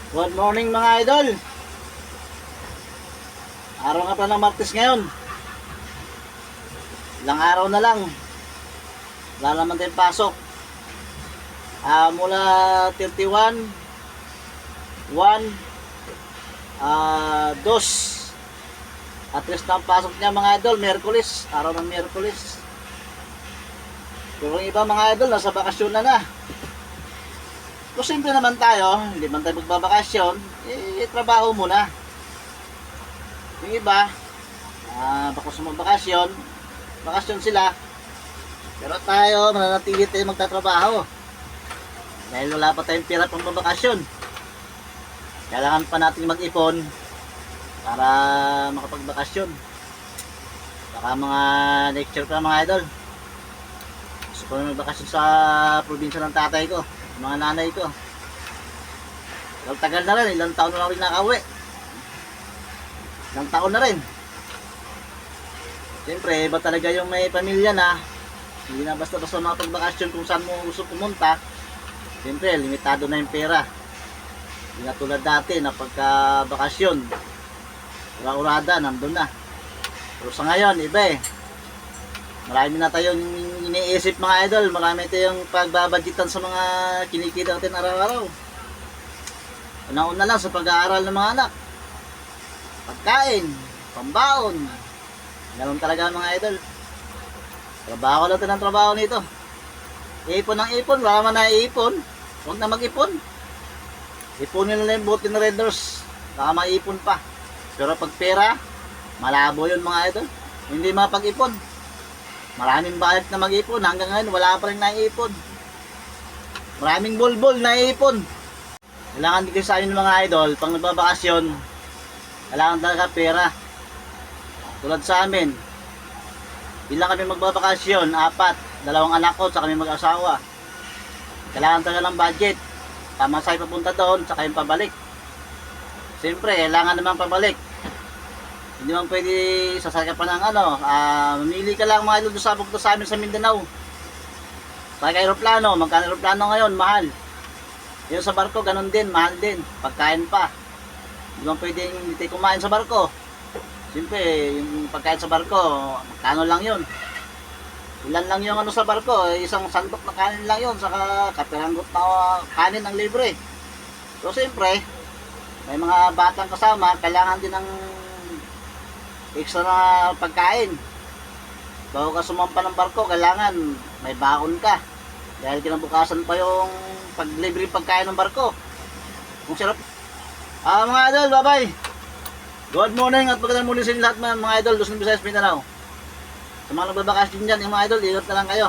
Good morning mga idol. Araw nga pala ng Martes ngayon. Ilang araw na lang. Wala naman tayong pasok. Mula 31, 1, 2. At least na ang pasok niya mga idol, Miyerkules. Araw ng Miyerkules. Pero yung iba mga idol, nasa bakasyon na. Kung simple naman tayo, hindi man tayo magbabakasyon, trabaho muna. Yung iba, baka sa magbakasyon, bakasyon sila. Pero tayo, mananatili tayo magtatrabaho. Dahil wala pa tayong pira pang babakasyon. Kailangan pa natin mag-ipon para makapagbakasyon. Baka mga next year pa mga idol. Gusto ko na magbakasyon sa probinsya ng tatay ko, mga nanay ko. Tagal na rin, ilang taon na rin nakauwi. Ilang taon na rin. Siyempre, iba talaga yung may pamilya na. Hindi na basta-basta makapagbakasyon kung saan mo gusto pumunta. Siyempre, limitado na yung pera. Hindi na tulad dati na pagka-bakasyon, ura-urada, nandun na. Pero sa ngayon, iba eh. Marami na tayong iniisip mga idol. Marami tayong pagbabadgetan sa mga kinikita natin araw-araw. Una-una lang sa pag-aaral ng mga anak. Pagkain, pambaon. Ganun talaga mga idol. Trabaho lang ito ng trabaho nito. Ipon ng ipon, wala man na iipon. Huwag na mag-ipon. Ipunin nila yung buti na renders. Baka maipon pa. Pero pag pera, malabo yun mga idol. Hindi mapag-ipon. Maraming bayad na mag-ipon. Hanggang ngayon, wala pa rin naiipon. Maraming bulbul naiipon. Kailangan din kayo sa amin mga idol, pang nagbabakasyon, kailangan talaga pera. Tulad sa amin, ilang kami magbabakasyon, 4, 2 anak ko, sa kami mag-asawa. Kailangan talaga ng budget. Tama sa'yo papunta doon, saka yung pabalik. Siyempre, kailangan naman pabalik. Hindi man pwede sasakyan pa ng mamili ka lang mga idol sa pagpunta sa amin sa Mindanao. Saka aeroplano, magkano aeroplano ngayon, mahal. Yung sa barko, ganun din, mahal din. Pagkain pa. Hindi man pwedeng hindi tayo kumain sa barko. Siyempre, yung pagkain sa barko, magkano lang yun. Ilan lang yung sa barko, isang sandok na kanin lang yun, saka kapiranggot na kanin ang libre. So, siyempre, may mga batang kasama, kailangan din ng extra na pagkain. Bago ka sumampa ng barko, kailangan may baon ka. Dahil kinabukasan pa yung paglibre pagkain ng barko. Kung sarap. Mga idol, bye-bye. Good morning at magandang morning sa inyo lahat mga idol. Luzon, Visayas, Mindanao. Sa mga nagbabakasyon dyan, mga idol, ingat na lang kayo.